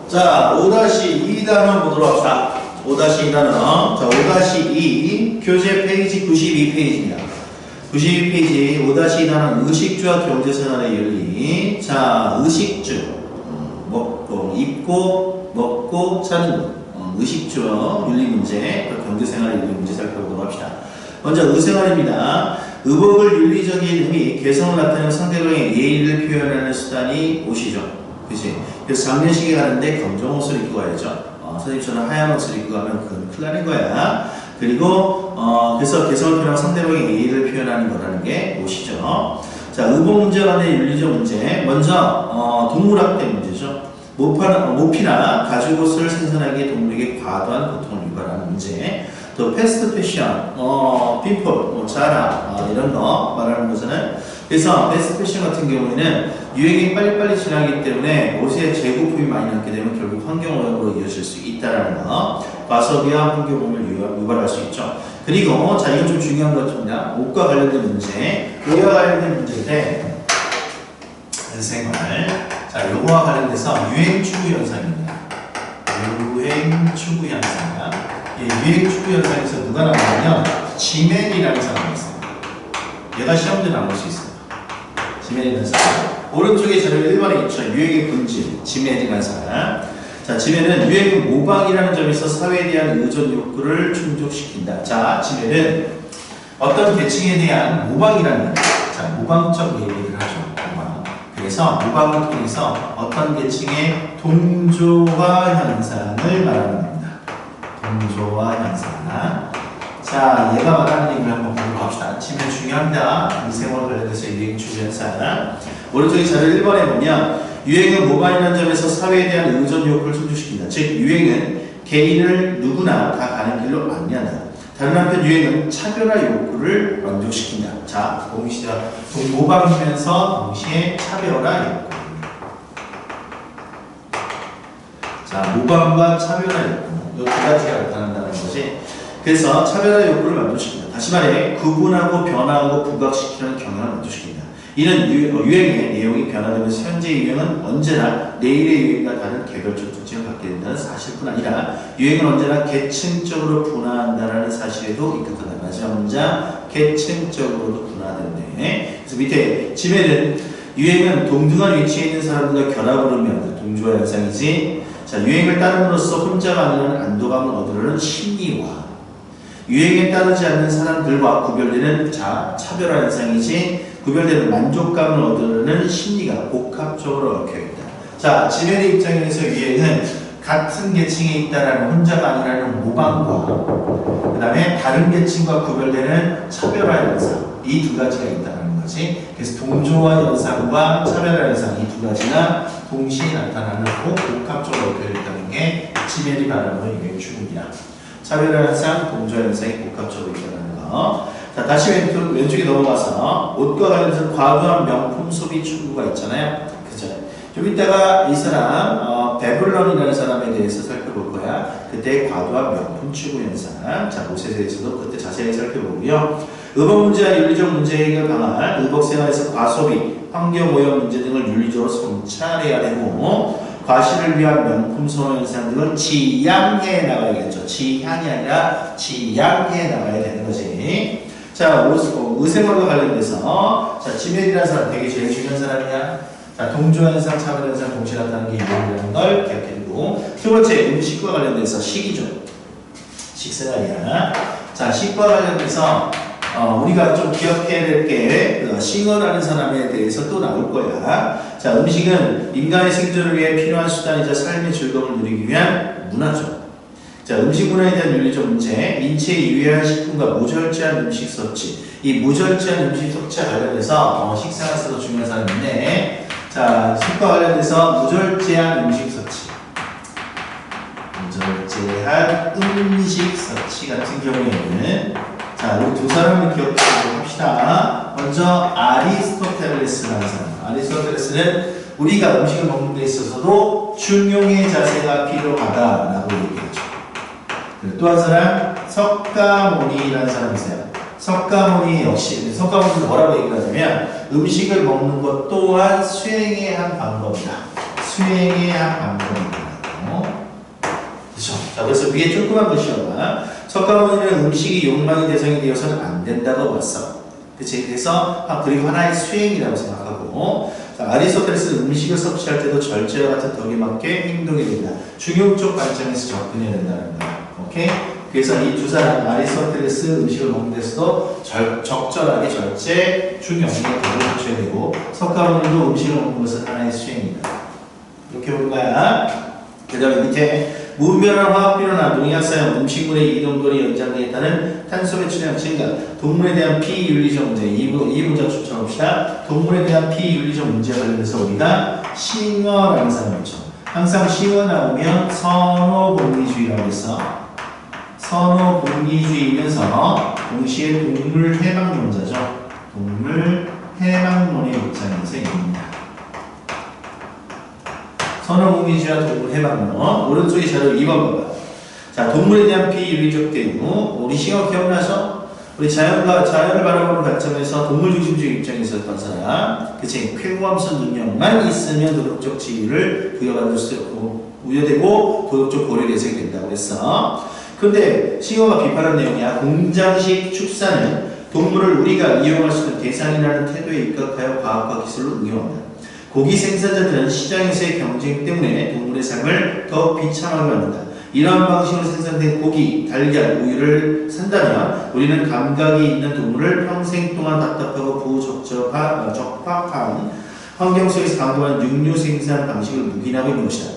자, 5-2 단원 보도록 합시다. 5-2 단원. 자, 5-2 교재 페이지 92페이지입니다. 92페이지 5-2 단원 의식주와 경제생활의 윤리. 자, 의식주. 먹고, 입고, 먹고, 사는 것. 의식주와 윤리 문제, 경제생활의 윤리 문제 살펴보도록 합시다. 먼저 의생활입니다. 의복을 윤리적인 의미, 개성을 나타내는 상대방의 예의를 표현하는 수단이 옷이죠. 그치? 그래서 장례식에 가는데 검정 옷을 입고 가야죠. 선생님처럼 하얀 옷을 입고 가면 그건 큰일 나는 거야. 그리고 그래서 개성을 표현하는 상대방의 예의를 표현하는 거라는 게 옷이죠. 자, 의복 문제 간의 윤리적 문제. 먼저 동물학대 문제죠. 모피나 가죽옷을 생산하기에 동물에게 과도한 고통을 유발하는 문제. 또 패스트 패션, people, 자라 이런 거 말하는 거잖아요. 그래서 패스트 패션 같은 경우에는 유행이 빨리빨리 지나기 때문에 옷에 재고품이 많이 남게 되면 결국 환경오염으로 이어질 수 있다는 거. 과소비와 환경오염을 유발할 수 있죠. 그리고 자, 이건 좀 중요한 것 같습니다. 옷과 관련된 문제, 옷과 관련된 문제인데 생활. 자, 요거와 관련돼서 유행 추구 현상입니다. 유행 추구 현상. 유행 추구 현상에서 누가 나오냐면 지멘이라는 사람이 있어요. 얘가 시험대 나올 수 있어요. 지멘이라는 사람. 오른쪽에 자료 1번에 있죠. 유행의 본질, 지멘이라는 사람. 자, 지멘은 유행은 모방이라는 점에서 사회에 대한 의존 욕구를 충족시킨다. 자, 지멘은 어떤 계층에 대한 모방이라는 거. 자, 모방적 얘기를 하죠. 모방. 그래서 모방을 통해서 어떤 계층의 동조화 현상을 말하는 겁니다. 동조화 현상. 자, 얘가 말하는 얘기를 한번 보도록 합시다. 지면 중요합니다. 의생활 관련해서 유행 추구 현상. 오른쪽에 자료 1번에 보면 유행은 모방이라는 점에서 사회에 대한 의존 욕구를 충족시킨다. 즉, 유행은 개인을 누구나 다 가는 길로 안내한다. 다른 한편 유행은 차별화 욕구를 만족시킨다. 자, 동시에 모방이면서 동시에 차별화 욕구. 자, 모방과 차별화 욕구. 이 두 가지가 나타난다는 거지. 그래서 차별화 욕구를 만족시킨다. 다시 말해 구분하고 변화하고 부각시키는 경향을 만족시킨다. 이는 유행의 내용이 변화되면서 현재의 유행은 언제나 내일의 유행과 다른 개별적 특징을 갖게 된다는 사실뿐 아니라 유행은 언제나 계층적으로 분화한다는 사실에도 입각한다. 마지막 문장 계층적으로도 분화된대. 그래서 밑에 지면은 유행은 동등한 위치에 있는 사람들과 결합을 의미한다. 동조화 현상이지. 자, 유행을 따름으로써 혼자만은 안도감을 얻으려는 심리와 유행에 따르지 않는 사람들과 구별되는 차별화 현상이지 구별되는 만족감을 얻으려는 심리가 복합적으로 얽혀있다. 자, 지면의 입장에서 유행은 같은 계층에 있다라는 혼자가 아니라는 모방과 그 다음에 다른 계층과 구별되는 차별화 현상 이 두 가지가 있다는 거지. 그래서 동조화 현상과 차별화 현상 이 두 가지가 동시에 나타나는 복합적으로 얽혀있다는 게 지면이 말하는 유행 추구이다. 차별화 현상, 동조화 현상이 복합적으로 있다는 거. 자, 다시 왼쪽에 넘어가서 옷과 관련해서 과도한 명품 소비 추구가 있잖아요. 그죠? 좀 이따가 이 사람 베블런이라는 사람에 대해서 살펴볼 거야. 그때 과도한 명품 추구 현상. 자, 옷에 대해서도 그때 자세히 살펴보고요. 의복 문제와 윤리적 문제 해결 방안, 의복 생활에서 과소비, 환경오염 문제 등을 윤리적으로 성찰해야 되고 과실을 위한 명품 선호 현상 등은 지양해 나가야겠죠. 지향이 아니라 지양해 나가야 되는 거지. 자, 의생활과 관련돼서 자, 지면이라는 사람 되게 제일 중요한 사람이야. 자, 동조화 현상, 차별 현상 동시에 나타나는 게 유행이라는 걸 기억해두고 두 번째 음식과 관련돼서 식이죠. 식생활이야. 자, 식과 관련돼서 우리가 좀 기억해야 될 게 싱어라는 사람에 대해서 또 나올 거야. 자, 음식은 인간의 생존을 위해 필요한 수단이자 삶의 즐거움을 누리기 위한 문화죠. 자, 음식 문화에 대한 윤리적 문제, 인체에 유해한 식품과 무절제한 음식 섭취. 이 무절제한 음식 섭취와 관련해서 식생활에서도 중요한 사람인데, 자, 식과 관련해서 무절제한 음식 섭취. 무절제한 음식 섭취 같은 경우에는 자, 우리 두 사람을 기억해 봅시다. 먼저 아리스토텔레스라는 사람. 아리스토텔레스는 우리가 음식을 먹는 데 있어서도 중용의 자세가 필요하다라고 얘기했죠. 또 한 사람 석가모니라는 사람이 있어요. 석가모니 역시 석가모니는 뭐라고 얘기를 하냐면 음식을 먹는 것 또한 수행의 한 방법이다. 수행의 한 방법이다. 그렇죠. 자, 그래서 위에 조그만 글씨가 석가모니는 음식이 욕망의 대상이 되어서는 안 된다고 봤어. 그치? 그래서 그리고 하나의 수행이라고 생각하고, 자, 아리스토텔레스는 음식을 섭취할 때도 절제와 같은 덕에 맞게 행동해야 된다. 중용적 관점에서 접근해야 된다는 거야. 오케이? 그래서 이 두 사람, 아리스토텔레스 음식을 먹는 데서도 적절하게 절제, 중용의 덕을 갖춰야 되고, 석가모니도 음식을 먹는 것은 하나의 수행이다. 이렇게 볼 거야. 그 다음에 밑에 무분별한 화학비료나 농약 사용, 음식물의 이동거리 연장에 따른 탄소 배출량 증가, 동물에 대한 피윤리적 문제, 이 문장 추천합시다. 동물에 대한 피윤리적 문제에 관련해서 우리가 싱어라는 사람을 있죠. 항상 싱어 나오면 선호복리주의라고 해서 선호복리주의면서 동시에 동물 해방론자죠. 동물 해방론의 입장에서 있습니다. 선호복리주의와 동물 해방론. 오른쪽에 자료 2번 봐봐. 자, 동물에 대한 비윤리적 대우. 우리 싱어 기억나죠? 우리 자연을 바라보는 관점에서 동물 중심주의 입장에 있었던 사람. 그치? 쾌감성 능력만 있으면 도덕적 지위를 부여받을 수 있고, 우여되고 도덕적 고려가 예상된다고 했어. 그런데 싱어가 비판한 내용이야. 공장식 축사는 동물을 우리가 이용할 수 있는 대상이라는 태도에 입각하여 과학과 기술로 응용한다. 고기 생산자들은 시장에서의 경쟁 때문에 동물의 삶을 더 비참하게 만든다. 이러한 방식으로 생산된 고기, 달걀, 우유를 산다면 우리는 감각이 있는 동물을 평생 동안 답답하고 부적합한 환경 속에서 강도한 육류 생산 방식을 묵인하고 있는 것이다.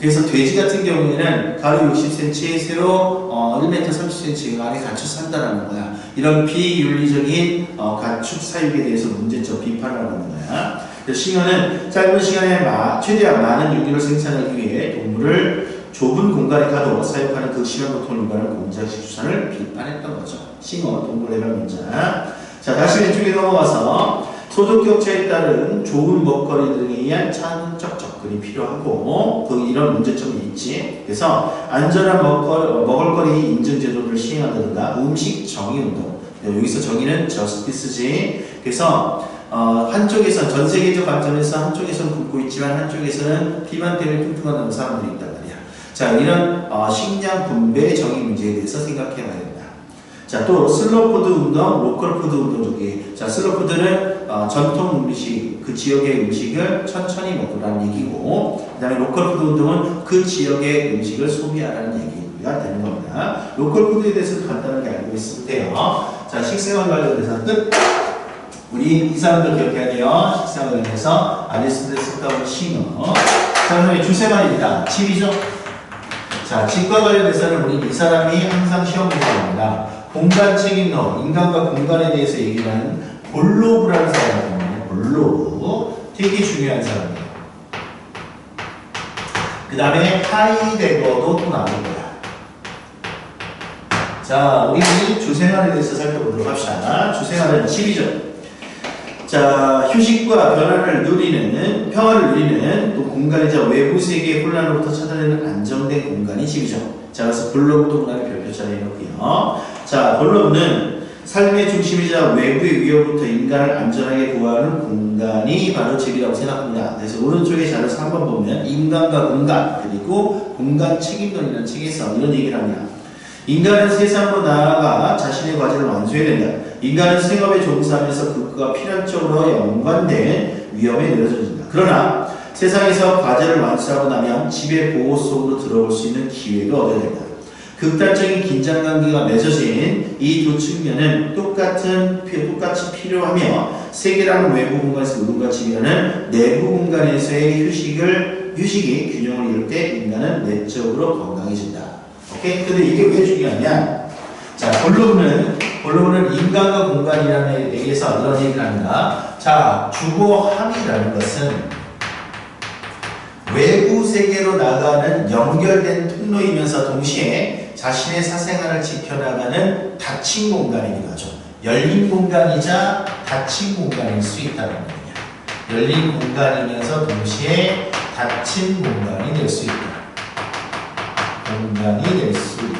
그래서 돼지 같은 경우에는 가로 60cm, 세로 1m 30cm 안에 가축 산다라는 거야. 이런 비윤리적인 가축 사육에 대해서 문제점 비판을 하는 거야. 싱어는 짧은 시간에 최대한 많은 육류를 생산하기 위해 동물을 좁은 공간에 가둬 사육하는 극심한 고통을 유발하는 공장식 수산을 비판했던 거죠. 싱어, 동물 해방론자. 자, 다시 왼쪽에 넘어가서 소득격차에 따른 좋은 먹거리들에 의한 차근적 접근이 필요하고 이런 문제점이 있지. 그래서 안전한 먹을거리 인증 제도를 시행한다든가 음식 정의운동. 여기서 정의는 저스티스지. 그래서 한쪽에서 전 세계적 관점에서 한쪽에서는 굶고 있지만 한쪽에서는 비만 때문에 뚱뚱한 사람들이 있단 말이야. 자, 이런 식량 분배 정의 문제에 대해서 생각해 봐야 된다. 자, 또 슬로푸드 운동, 로컬푸드 운동 쪽에 자, 슬로푸드는 전통 음식, 그 지역의 음식을 천천히 먹으라는 얘기고, 그 다음에 로컬푸드 운동은 그 지역의 음식을 소비하라는 얘기가 되는 겁니다. 로컬푸드에 대해서 간단하게 알고 있으면 돼요. 자, 식생활 관련해서 끝. 우리 이 사람들 기억해야 돼요. 식생활 관련해서 아리스토텔레스, 석가모니, 싱어. 자, 그다음에 주생활입니다. 집이죠. 자, 집과 관련해서는 우리 이 사람이 항상 시험 문제입니다. 공간 책임론, 인간과 공간에 대해서 얘기를 하는 볼로브라는 사람이거든요. 볼로브. 되게 중요한 사람이에요. 그 다음에 하이데거도 또 나올 거야. 자, 우리 주생활에 대해서 살펴보도록 합시다. 주생활은 집이죠. 자, 휴식과 평화를 누리는 또 공간이자 외부 세계의 혼란으로부터 찾아내는 안정된 공간이 집이죠. 자, 그래서 볼로브도 문화를 별표처럼 해놓고요. 자, 볼로브는 삶의 중심이자 외부의 위협부터 인간을 안전하게 보호하는 공간이 바로 집이라고 생각합니다. 그래서 오른쪽에 자료에서 한번 보면 인간과 공간, 그리고 공간 책임론이라는 책에서 이런 얘기를 합니다. 인간은 세상으로 나아가 자신의 과제를 완수해야 된다. 인간은 생업에 종사하면서 그것과 필연적으로 연관된 위험에 내려져진다. 그러나 세상에서 과제를 완수하고 나면 집의 보호 속으로 들어올 수 있는 기회를 얻어야 된다. 극단적인 긴장관계가 맺어진 이 두 측면은 똑같이 필요하며 세계라는 외부 공간에서 누군가 집이라는 내부 공간에서의 휴식이 균형을 이룰 때 인간은 내적으로 건강해진다. 오케이? 근데 이게 왜 중요하냐? 자, 본론은 인간과 공간이라는 얘기에서 이런 얘기를 합니다. 자, 주거함이라는 것은 외부 세계로 나가는 연결된 통로이면서 동시에 자신의 사생활을 지켜나가는 닫힌 공간이기도 하죠. 열린 공간이자 닫힌 공간일 수 있다는 거예요. 열린 공간이면서 동시에 닫힌 공간이 될 수 있다. 공간이 될 수 있다.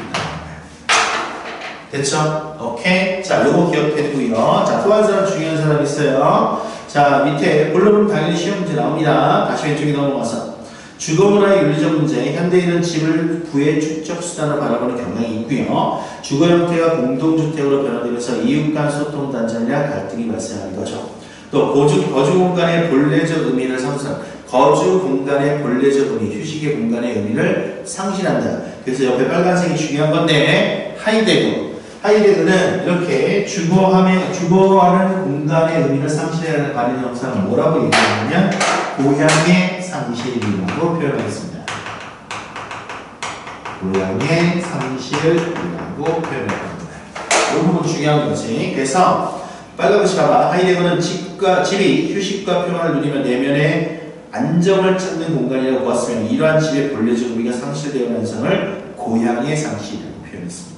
됐죠? 오케이? 자, 요거 기억해 두고요. 자, 또 한 사람 중요한 사람이 있어요. 자, 밑에 본론은 당연히 시험 문제 나옵니다. 다시 왼쪽에 넘어가서. 주거문화의 윤리적 문제, 현대인은 집을 부의 축적 수단으로 바라보는 경향이 있고요. 주거 형태가 공동주택으로 변화되면서 이웃 간 소통 단절이나 갈등이 발생하는 거죠. 또 거주 공간의 본래적 의미를 상실한다. 거주 공간의 본래적 의미, 휴식의 공간의 의미를 상실한다. 그래서 옆에 빨간색이 중요한 건데 하이데거는 이렇게 주거하는 공간의 의미를 상실하는 관련 형상을 뭐라고 얘기하냐면 고향의 상실이라고 표현하겠습니다. 고향의 상실이라고 표현합니다. 이 부분 중요한 거지. 그래서 빨간 글씨 봐봐. 하이데거는 집이 휴식과 평화를 누리며 내면의 안정을 찾는 공간이라고 보았으면 이러한 집의 본래적 의미가 상실되는 현상을 고향의 상실이라고 표현했습니다.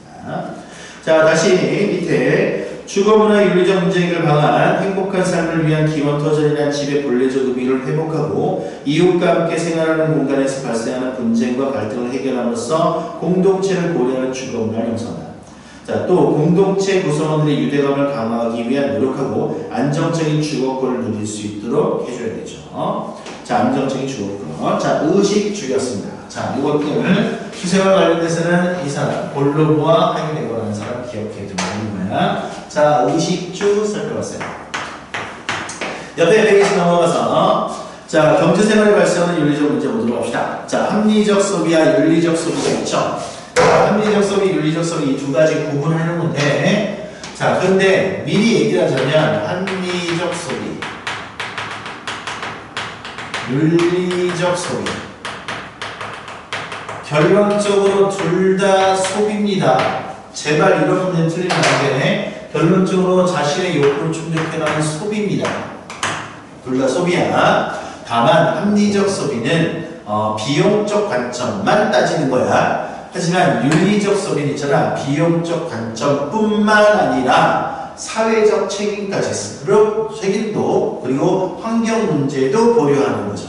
자, 다시 밑에 주거문화의 윤리적 문제 해결 방안, 행복한 삶을 위한 기원 터전이란 집의 본래적 의미를 회복하고 이웃과 함께 생활하는 공간에서 발생하는 분쟁과 갈등을 해결함으로써 공동체를 고려하는 주거문화를 형성한다. 자, 또 공동체 구성원들의 유대감을 강화하기 위한 노력하고 안정적인 주거권을 누릴 수 있도록 해줘야 되죠. 자, 안정적인 주거권. 자, 의식주의였습니다. 자, 이것들 수세와 관련돼서는 이 사람 볼로브와 하이데거라는 사람 기억해 두면 거야. 자, 의식주 살펴봤어요. 옆에 페이지 넘어가서 자, 경제생활에 발생하는 윤리적 문제 보도록 합시다. 자, 합리적 소비와 윤리적 소비가 있죠. 자, 합리적 소비, 윤리적 소비 이 두 가지 구분하는 건데, 자, 근데 미리 얘기를 하자면 합리적 소비, 윤리적 소비. 결론적으로 둘 다 소비입니다. 제발 이런 문제 틀리면 안 돼. 결론적으로 자신의 욕구를 충족해가는 소비입니다. 둘 다 소비야. 다만 합리적 소비는 비용적 관점만 따지는 거야. 하지만 윤리적 소비는 있잖아. 비용적 관점뿐만 아니라 사회적 책임까지 있어. 책임도 그리고 환경 문제도 고려하는 거죠.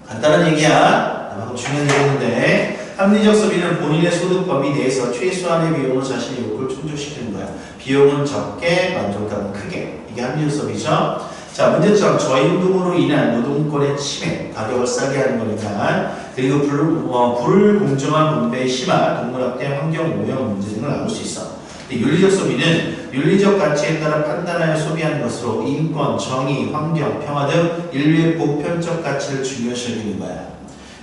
간단한 얘기야. 중요한 얘기인데 합리적 소비는 본인의 소득 범위 내에서 최소한의 비용으로 자신의 욕구를 충족시키는 거야. 비용은 적게, 만족감은 크게. 이게 합리적 소비죠. 자, 문제점 저임금으로 인한 노동권의 침해, 가격을 싸게 하는 거니까. 그리고 불공정한 분배의 심화, 동물학대, 환경오염 문제 등을 나올 수 있어. 윤리적 소비는 윤리적 가치에 따라 판단하여 소비하는 것으로 인권, 정의, 환경, 평화 등 인류의 보편적 가치를 중요시 여기는 거야.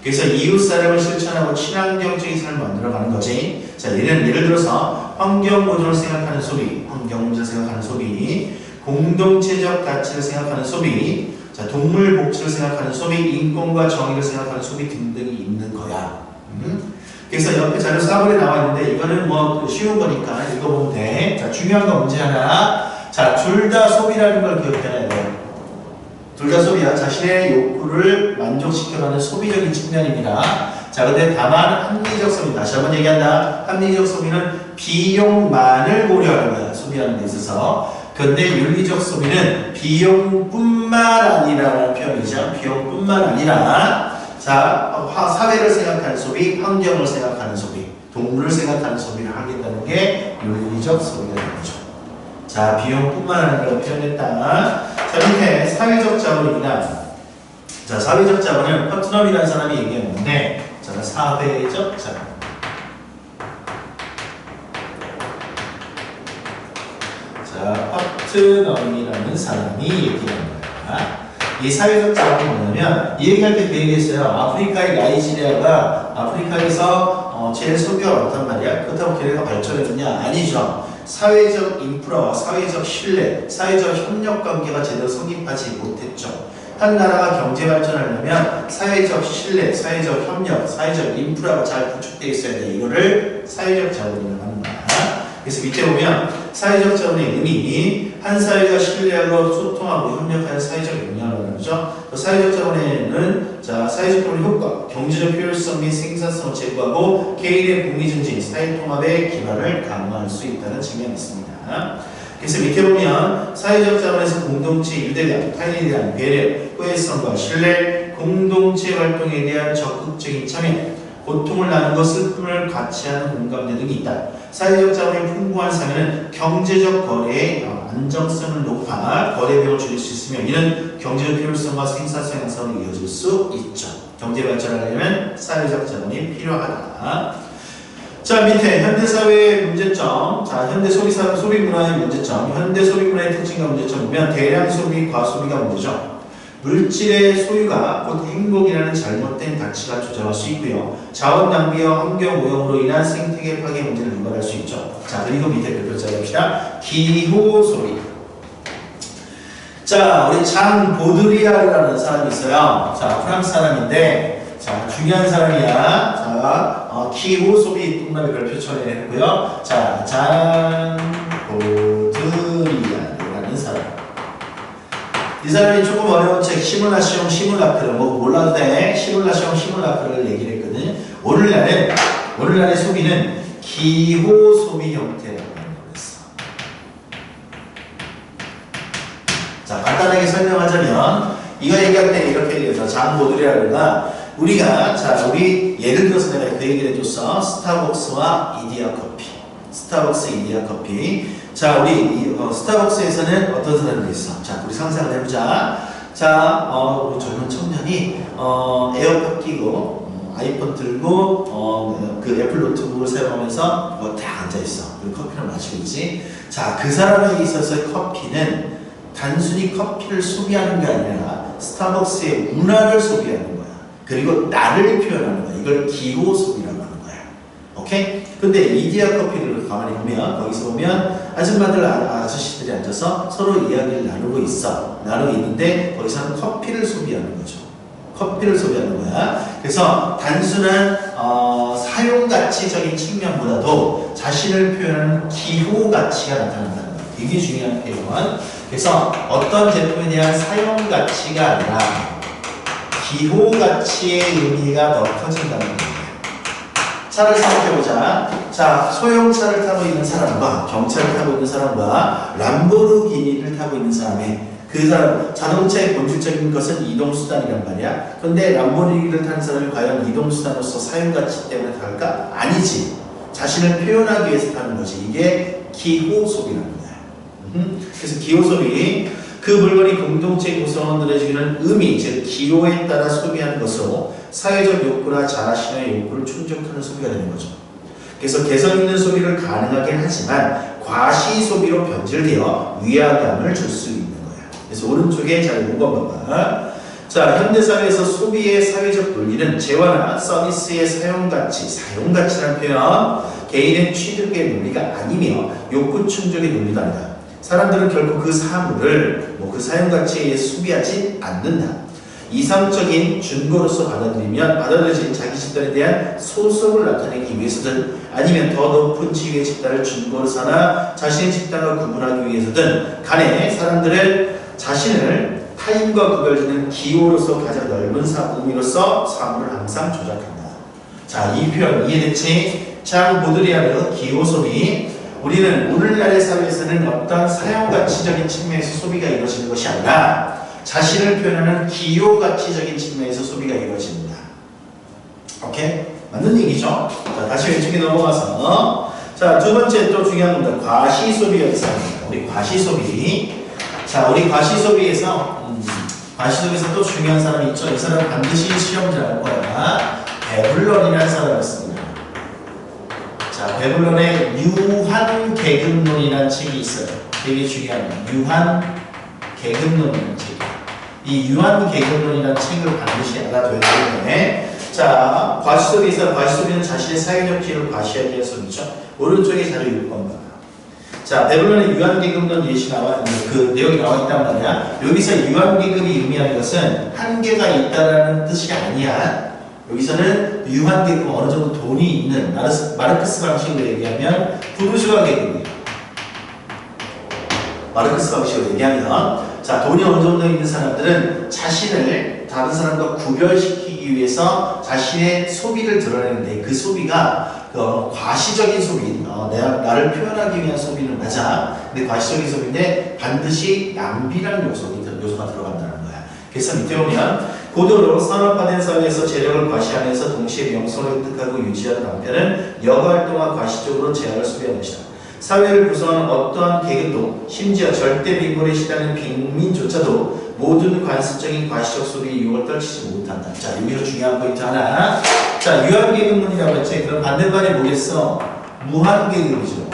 그래서 이웃 사랑을 실천하고 친환경적인 삶을 만들어가는 거지. 자, 예를 들어서 환경 보존을 생각하는 소비, 환경 문제를 생각하는 소비, 공동체적 가치를 생각하는 소비, 자, 동물 복지를 생각하는 소비, 인권과 정의를 생각하는 소비 등등이 있는 거야. 그래서 옆에 자료 4번에 나와 있는데 이거는 뭐 쉬운 거니까 읽어보면 돼. 자, 중요한 거 문제 하나. 자, 둘 다 소비라는 걸 기억해놔야 돼. 둘 다 소비야. 자신의 욕구를 만족시켜가는 소비적인 측면입니다. 자, 근데 다만 합리적 소비, 다시 한번 얘기한다. 합리적 소비는 비용만을 고려하는 거야. 소비하는 데 있어서. 근데 윤리적 소비는 비용뿐만 아니라는 표현이죠. 비용뿐만 아니라 자, 사회를 생각하는 소비, 환경을 생각하는 소비, 동물을 생각하는 소비를 하겠다는 게 윤리적 소비가 되는 거죠. 자, 비용뿐만 아니라 표현했다. 자, 밑에 사회적 자본입니다. 자, 사회적 자본은 퍼트넘이라는 사람이 얘기했는데, 자, 사회적 자본. 자, 퍼트넘이라는 사람이 얘기한 거야. 이 사회적 자본이 뭐냐면, 이 얘기할 때 그 얘기했어요. 아프리카의 나이지리아가 아프리카에서 제일 소비가 많단 말이야. 그렇다고 걔네가 발전했느냐? 아니죠. 사회적 인프라와 사회적 신뢰, 사회적 협력 관계가 제대로 성립하지 못했죠. 한 나라가 경제 발전하려면 사회적 신뢰, 사회적 협력, 사회적 인프라가 잘 구축되어 있어야 돼. 이거를 사회적 자본이라고 하는 거야. 그래서 밑에 보면 사회적 자본의 의미, 한 사회가 신뢰하고 소통하고 협력하는 사회적 역량을 말하죠. 사회적 자본에는 자, 사회적 자본의 효과, 경제적 효율성 및 생산성을 제고하고 개인의 복리 증진, 사회 통합의 기반을 강화할 수 있다는 측면이 있습니다. 그래서 밑에 보면 사회적 자본에서 공동체 유대감, 타인에 대한 배려, 호혜성과 신뢰, 공동체 활동에 대한 적극적인 참여, 고통을 나누고 슬픔을 같이 하는 공감대 등이 있다. 사회적 자본의 풍부한 사회는 경제적 거래의 안정성을 높아 거래 비용을 줄일 수 있으며 이는 경제적 효율성과 생산성 향상으로 이어질 수 있죠. 경제 발전하려면 사회적 자본이 필요하다. 자, 밑에 현대사회의 문제점. 자, 현대 소비 문화의 문제점. 현대 소비 문화의 특징과 문제점 보면 대량 소비, 과소비가 문제죠. 물질의 소유가 곧 행복이라는 잘못된 가치가 조장할 수 있고요. 자원 낭비와 환경 오염으로 인한 생태계 파괴 문제를 유발할 수 있죠. 자, 그리고 밑에 그 글자 봅시다. 기호 소비. 자, 우리 장 보드리아르라는 사람이 있어요. 자, 프랑스 사람인데, 자, 중요한 사람이야. 자, 기호 소비 동남의 별표 처리했고요. 자, 장 보드리아르라는 사람. 이 사람이 조금 어려운 책 시뮬라시옹 시뮬라크를 뭐 몰라도 돼. 시뮬라시옹 시뮬라크를 얘기를 했거든. 오늘날의 소비는 기호 소비 형태라고 했어. 자, 간단하게 설명하자면 이거 얘기할 때 이렇게 얘기해서 장 보드리아르가 우리가 우리 예를 들어서 내가 그 얘기를 해줬어. 스타벅스와 이디야 커피. 스타벅스, 이디야 커피. 자, 우리 스타벅스에서는 어떤 사람들이 있어? 자, 우리 상상을 해보자. 자, 우리 젊은 청년이 에어팟 끼고 아이폰 들고 그 애플 노트북을 사용하면서 딱 앉아 있어. 그리고 커피를 마시고 있지. 자, 그 사람에게 있어서 커피는 단순히 커피를 소비하는 게 아니라 스타벅스의 문화를 소비하는 거야. 그리고 나를 표현하는 거야. 이걸 기호 소비라고 하는 거야. 오케이? 근데 이디야 커피를 가만히 보면 거기서 보면 아줌마들 아저씨들이 앉아서 서로 이야기를 나누고 있는데 거기서는 커피를 소비하는 거죠. 커피를 소비하는 거야. 그래서 단순한 사용 가치적인 측면보다도 자신을 표현하는 기호 가치가 나타난다는 거야. 되게 중요한 표현. 그래서 어떤 제품에 대한 사용 가치가 아니라 기호 가치의 의미가 더 커진다는 거예요. 차를 생각해보자. 자, 소형차를 타고 있는 사람과 경차를 타고 있는 사람과 람보르기니를 타고 있는 사람의 그 사람, 자동차의 본질적인 것은 이동수단이란 말이야. 근데 람보르기니를 타는 사람이 과연 이동수단으로서 사용가치 때문에 탈까? 아니지. 자신을 표현하기 위해서 타는 거지. 이게 기호소비라는 거야. 그래서 기호소비, 그 물건이 공동체 구성원들에게 주는 의미, 즉 기호에 따라 소비하는 것으로 사회적 욕구나 자신의 욕구를 충족하는 소비가 되는 거죠. 그래서 개성 있는 소비를 가능하게 하지만 과시 소비로 변질되어 위화감을 줄 수 있는 거야. 그래서 오른쪽에 잘 5번 봐봐. 자, 현대사회에서 소비의 사회적 논리는 재화나 서비스의 사용가치라는 표현, 개인의 취득의 논리가 아니며 욕구 충족의 논리도 아니다. 사람들은 결국 그 사물을 그 사용가치에 의해 소비하지 않는다. 이상적인 준거로서 받아들여진 자기 집단에 대한 소속을 나타내기 위해서든 아니면 더 높은 지위의 집단을 준거로 삼아 자신의 집단과 구분하기 위해서든 간에 사람들은 자신을 타인과 구별되는 기호로서 가장 넓은 의미로서 사물을 항상 조작한다. 자, 이 표현 이해됐지? 장 보드리아르 기호 소비. 우리는 오늘날의 사회에서는 어떤 사용가치적인 측면에서 소비가 이루어지는 것이 아니라 자신을 표현하는 기호가치적인 측면에서 소비가 이루어집니다. 오케이? 맞는 얘기죠? 자, 다시 왼쪽에 넘어가서 자, 두 번째 또 중요한 겁니다. 과시소비가 있습니다. 우리 과시소비. 자, 우리 과시소비에서 또 중요한 사람이 있죠. 이 사람 반드시 시험 잘 할 거야. 베블런이라는 사람이 있습니다. 자, 베블런의 유한계급론이라는 책이 있어요. 되게 중요합니다. 유한계급론이라는 책. 이 유한계급론이라는 책을 반드시 알아둬야 되는데, 자, 과시소비에서 과시소비는 자신의 사회적 기회를 과시하기 위한 소비죠. 오른쪽에 자료 6번 봐. 자, 베블런의 유한계급론 그 내용이 나와 있단 말이야. 여기서 유한계급이 의미하는 것은 한계가 있다라는 뜻이 아니야. 여기서는 유한계급, 어느 정도 돈이 있는 마르크스 방식으로 얘기하면 부르주아 계급이에요. 마르크스 방식으로 얘기하면 자, 돈이 어느 정도 있는 사람들은 자신을 다른 사람과 구별시키기 위해서 자신의 소비를 드러내는데 그 소비가 과시적인 소비, 나를 표현하기 위한 소비는 맞아. 근데 과시적인 소비인데 반드시 낭비라는 요소가 들어간다는 거야. 그래서 밑에 보면 고도로 산업화된 사회에서 재력을 과시하면서 동시에 명성을 획득하고 유지하는 남편은 여가활동과 과시적으로 재화를 소비하는 것이다. 사회를 구성하는 어떠한 계급도 심지어 절대 빈곤에 시달리는 빈민조차도 모든 관습적인 과시적 소비에 유혹을 떨치지 못한다. 자, 여기서 중요한 포인트 하나. 자, 유한계급론이라고 했지. 그럼 반대말이 뭐겠어? 무한계급이죠.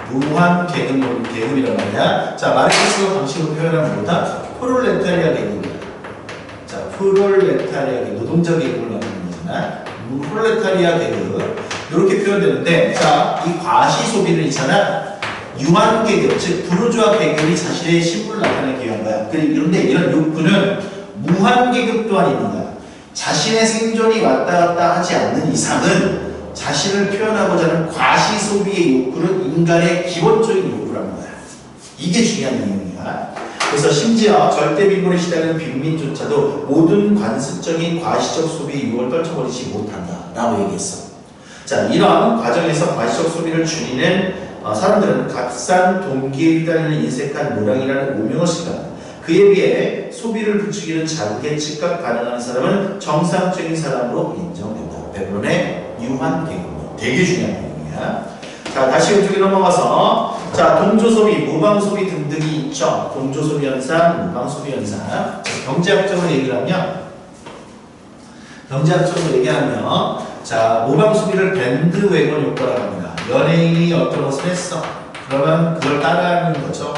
무한계급론, 계급이란 말이야. 자, 마르크스가 방식으로 표현하면 뭐다? 프롤레타리아 계급이야. 자, 프롤레타리아 계급, 노동자 계급을 말하는 거잖아. 프롤레타리아 계급. 이렇게 표현되는데, 자, 이 과시 소비는 있잖아. 유한 계급, 즉 부르주아 계급이 자신의 신분을 나타내기 위한 거야. 그런데 이런 욕구는 무한 계급 또한 있는 거야. 자신의 생존이 왔다 갔다 하지 않는 이상은 자신을 표현하고자 하는 과시 소비의 욕구는 인간의 기본적인 욕구라는 거야. 이게 중요한 내용이야. 그래서 심지어 절대 빈곤에 시달리는 빈민조차도 모든 관습적인 과시적 소비의 유혹을 떨쳐버리지 못한다 라고 얘기했어. 자, 이런 과정에서 과시적 소비를 줄이는 사람들은 값싼 동기에 휘달리는 인색한 노랑이라는 오명을 쓰다. 그에 비해 소비를 부추기는 자극에 즉각 반응하는 사람은 정상적인 사람으로 인정된다. 베브론의 유한계급. 되게 중요한 내용이야. 자, 다시 이쪽에 넘어가서 자, 동조소비, 모방소비 등등이 있죠. 동조소비 현상, 모방소비 현상. 자, 경제학적으로 얘기하면 자, 모방소비를 밴드웨건 효과라고 합니다. 연예인이 어떤 것을 했어. 그러면 그걸 따라하는 거죠.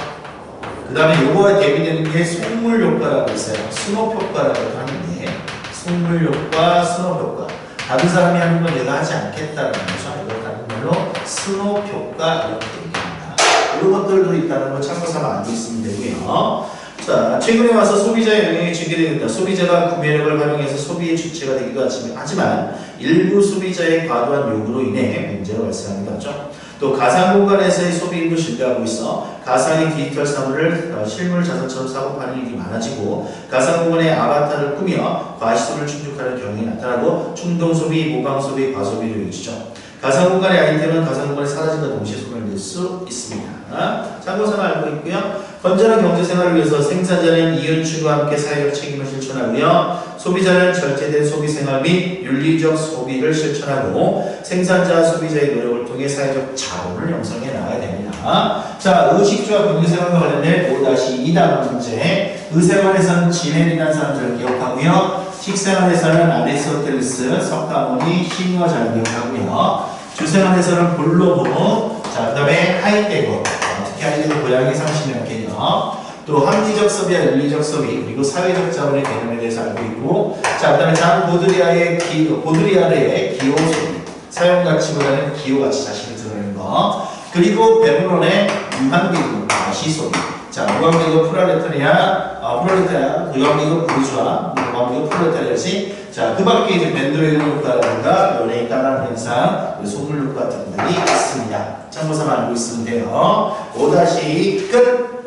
그 다음에 요거에 대비되는 게 속물 효과라고 있어요. 스놉 효과라고 하는데, 속물 효과, 스놉 효과. 다른 사람이 하는 건 내가 하지 않겠다는 거죠. 이걸 다른 말로 스놉 효과 이렇게 얘기합니다. 이런 것들도 있다는 걸 참고 삼아 알고 있으면 되고요. 자, 최근에 와서 소비자의 영향이 증대되겠다. 소비자가 구매력을 활용해서 소비의 주체가 되기도 하지만 일부 소비자의 과도한 요구로 인해 문제가 발생하기도 하죠. 또 가상 공간에서의 소비도 증가하고 있어. 가상의 디지털 사물을 실물 자산처럼 사고 파는 일이 많아지고 가상 공간의 아바타를 꾸며 과시소비를 충족하는 경향이 나타나고 충동 소비, 모방 소비, 과소비로 이어지죠. 가상 공간의 아이템은 가상 공간에 사라진과 동시에 소멸될 수 있습니다. 참고사항 알고 있고요. 건전한 경제생활을 위해서 생산자는 이윤추구와 함께 사회적 책임을 실천하고요. 소비자는 절제된 소비생활 및 윤리적 소비를 실천하고 생산자, 소비자의 노력을 통해 사회적 자본을 형성해 나가야 됩니다. 자, 의식주와 경제생활과 관련된 5-2단 문제. 의생활에서는 지멘이라는 사람들을 기억하고요. 식생활에서는 아리스토텔레스, 석가모니, 시니어 잘 기억하고요. 주생활에서는 볼로보, 자, 그 다음에 하이데거, 특히 하이데거 고양이 상식력 개념, 또 합리적 소비와 윤리적 소비, 그리고 사회적 자본의 개념에 대해서 알고 있고, 자, 그 다음에 장 보드리아르의 기호 소비, 사용 가치보다는 기호 가치 자식을 드러내는 거, 그리고 베브론의 유한계급, 과시 소비. 자, 무한계급 프롤레타리아, 유한계급 부르주아, 무한계급 프롤레타리아지. 자, 그 밖에 이제 밴드웨건 효과라든가 연예인 따라하는 현상, 속물 효과 등등이 있습니다. 참고삼아 알고 있으면 돼요. 5-끝!